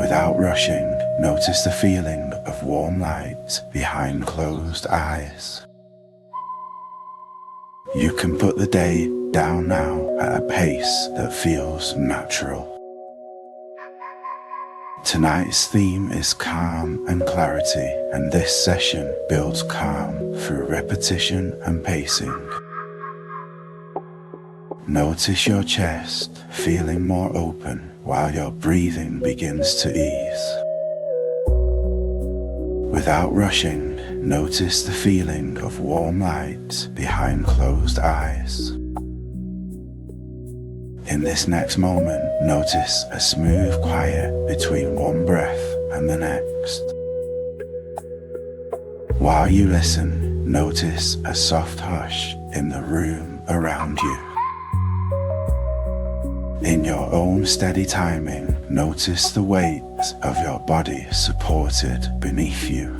Without rushing, notice the feeling of warm light behind closed eyes. You can put the day down now at a pace that feels natural. Tonight's theme is calm and clarity, and this session builds calm through repetition and pacing. Notice your chest feeling more open while your breathing begins to ease. Without rushing, notice the feeling of warm light behind closed eyes. In this next moment, notice a smooth quiet between one breath and the next. While you listen, notice a soft hush in the room around you. In your own steady timing, notice the weight of your body supported beneath you.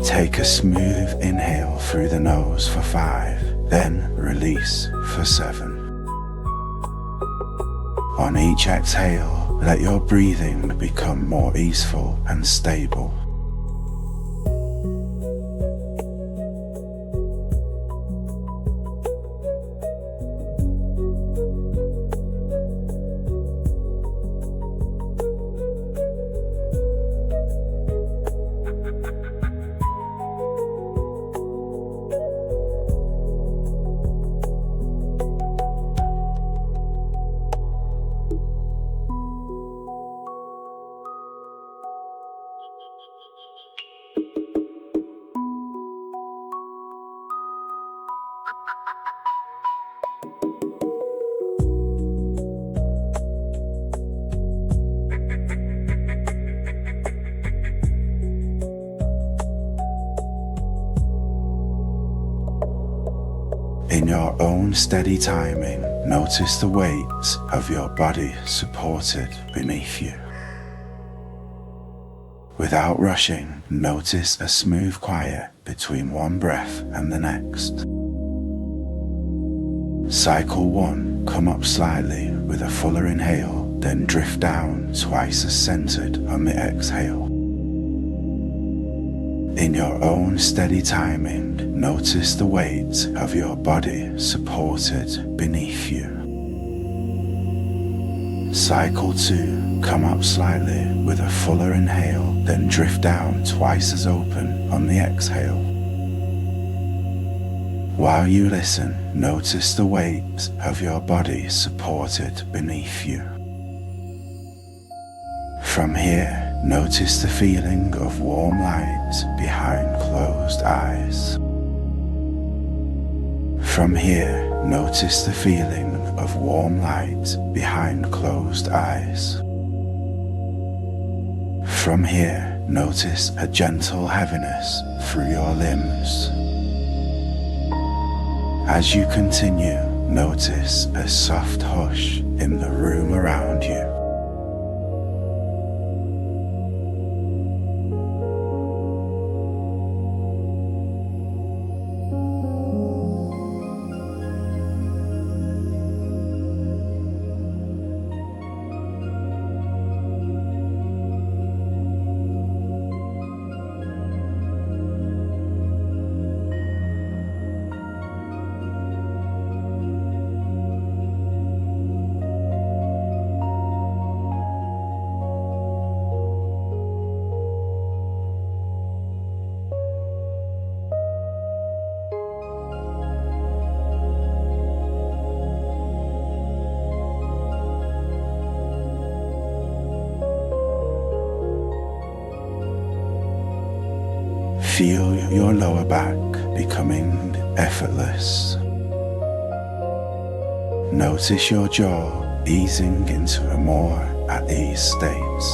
Take a smooth inhale through the nose for 5, then release for 7. On each exhale, let your breathing become more easeful and stable. In your own steady timing, notice the weight of your body supported beneath you. Without rushing, notice a smooth quiet between one breath and the next. Cycle 1, come up slightly with a fuller inhale, then drift down twice as centered on the exhale. In your own steady timing, notice the weight of your body supported beneath you. Cycle 2, come up slightly with a fuller inhale, then drift down twice as open on the exhale. While you listen, notice the weight of your body supported beneath you. From here, notice the feeling of warm light behind closed eyes. From here, notice the feeling of warm light behind closed eyes. From here, notice a gentle heaviness through your limbs. As you continue, notice a soft hush in the room around you. Feel your lower back becoming effortless. Notice your jaw easing into a more at ease state.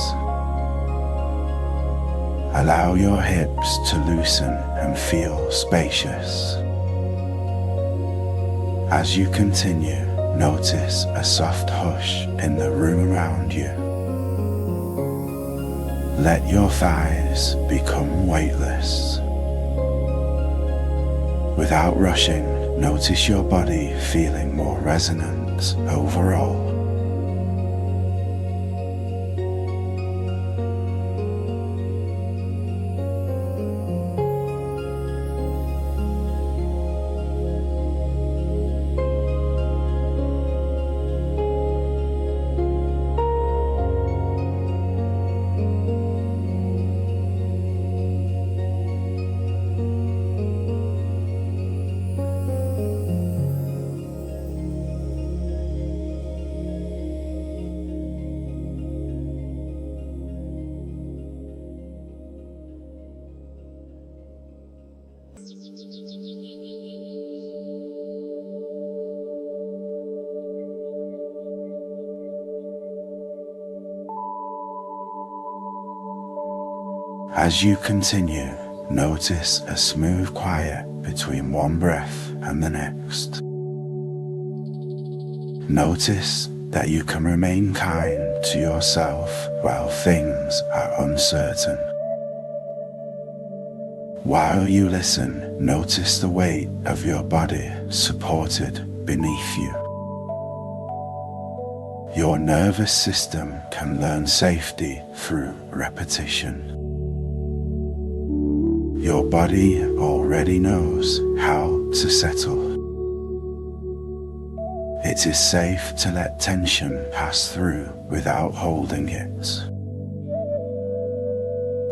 Allow your hips to loosen and feel spacious. As you continue, notice a soft hush in the room around you. Let your thighs become weightless. Without rushing, notice your body feeling more resonant overall. As you continue, notice a smooth quiet between one breath and the next. Notice that you can remain kind to yourself while things are uncertain. While you listen, notice the weight of your body supported beneath you. Your nervous system can learn safety through repetition. Your body already knows how to settle. It is safe to let tension pass through without holding it.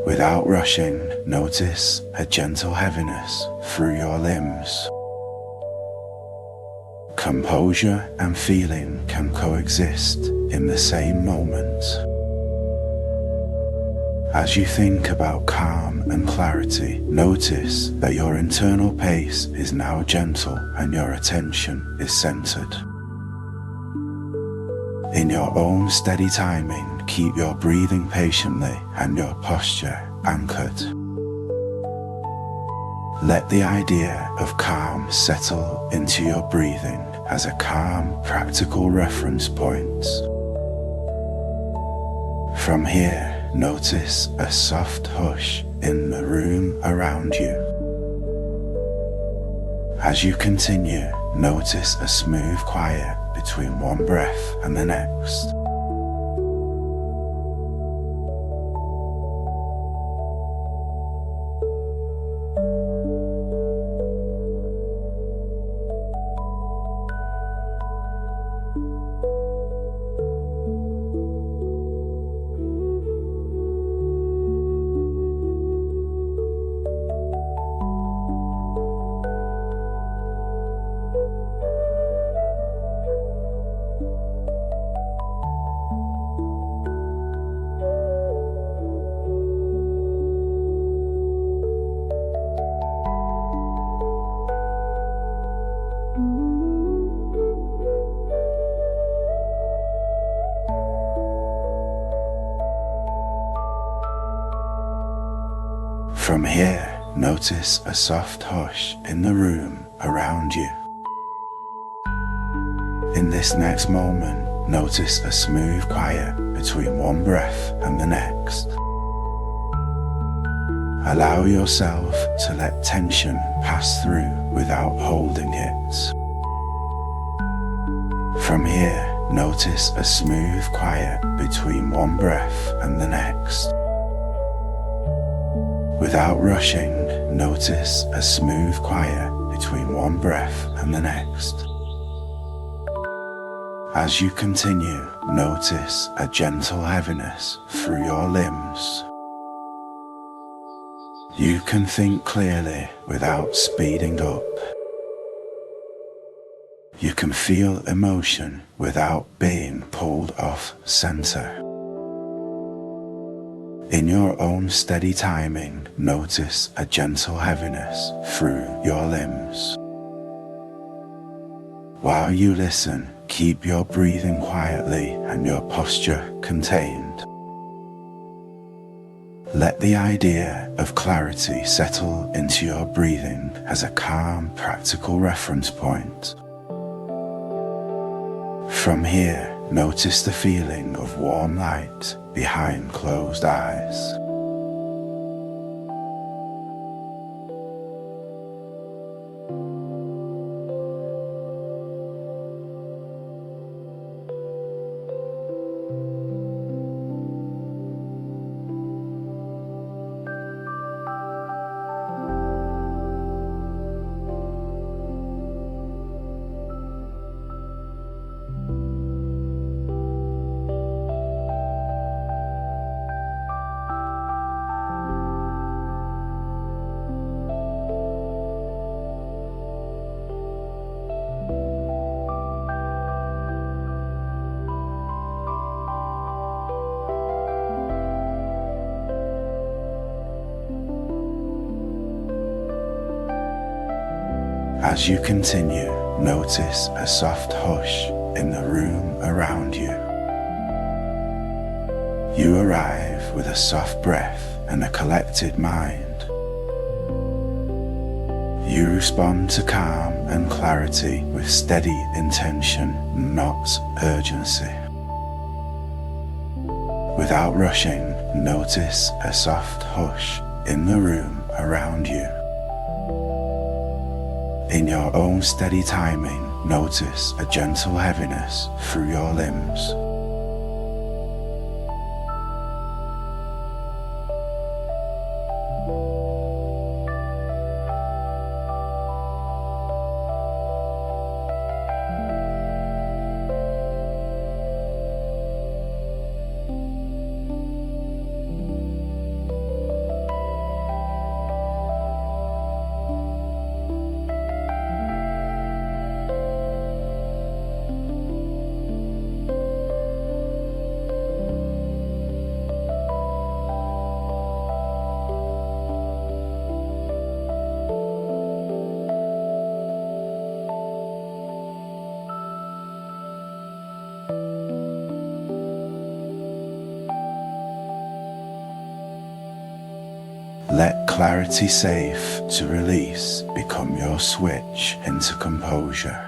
Without rushing, notice a gentle heaviness through your limbs. Composure and feeling can coexist in the same moment. As you think about calm and clarity, notice that your internal pace is now gentle and your attention is centered. In your own steady timing, keep your breathing patiently and your posture anchored. Let the idea of calm settle into your breathing as a calm, practical reference point. From here, notice a soft hush in the room around you. As you continue, notice a smooth quiet between one breath and the next. From here, notice a soft hush in the room around you. In this next moment, notice a smooth quiet between one breath and the next. Allow yourself to let tension pass through without holding it. From here, notice a smooth quiet between one breath and the next. Without rushing, notice a smooth quiet between one breath and the next. As you continue, notice a gentle heaviness through your limbs. You can think clearly without speeding up. You can feel emotion without being pulled off center. In your own steady timing, notice a gentle heaviness through your limbs. While you listen, keep your breathing quietly and your posture contained. Let the idea of clarity settle into your breathing as a calm, practical reference point. From here, notice the feeling of warm light behind closed eyes. As you continue, notice a soft hush in the room around you. You arrive with a soft breath and a collected mind. You respond to calm and clarity with steady intention, not urgency. Without rushing, notice a soft hush in the room around you. In your own steady timing, notice a gentle heaviness through your limbs. Let clarity safe to release become your switch into composure.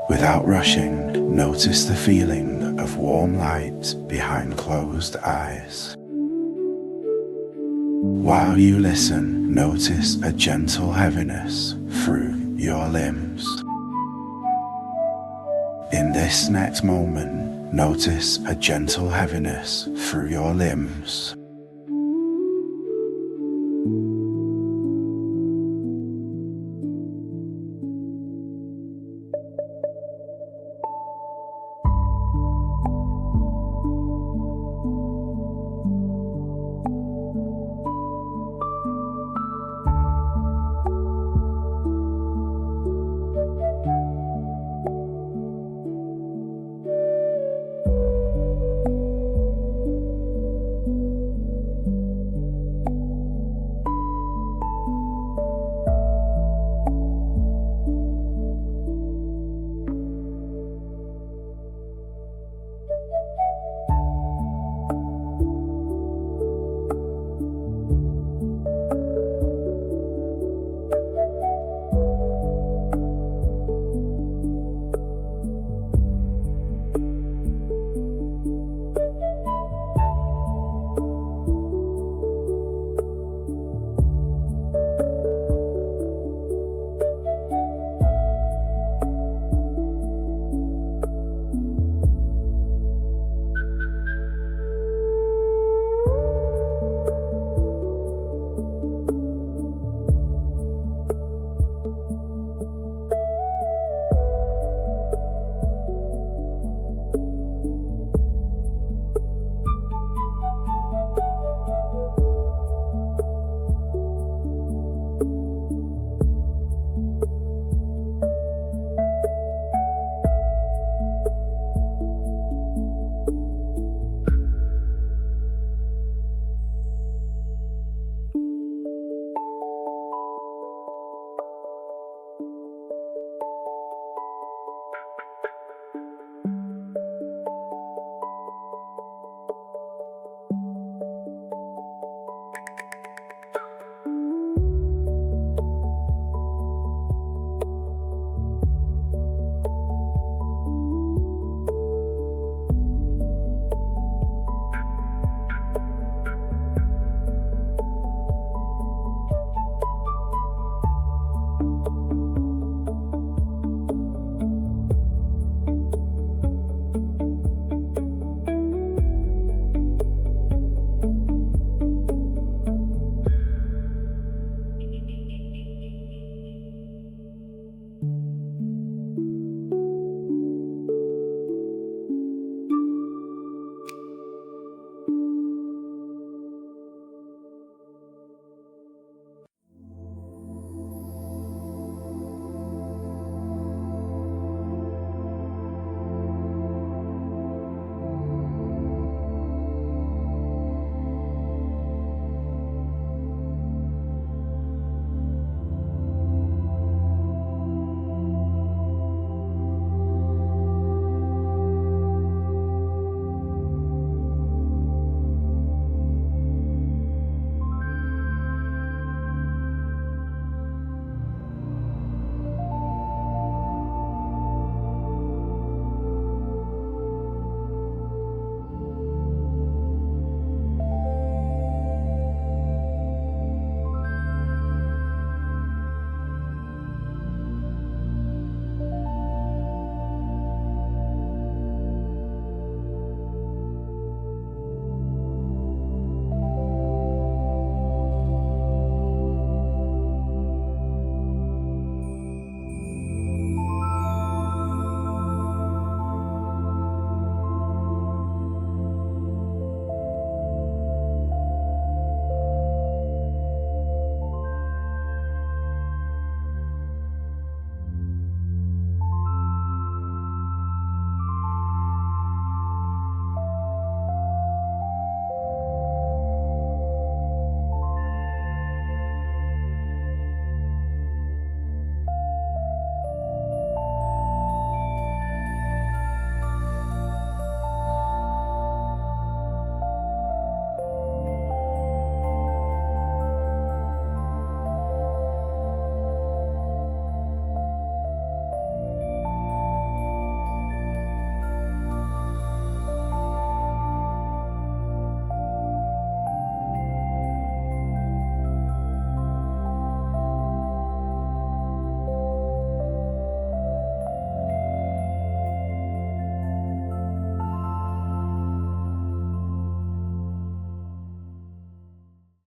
Without rushing, notice the feeling of warm light behind closed eyes. While you listen, notice a gentle heaviness through your limbs. In this next moment, notice a gentle heaviness through your limbs.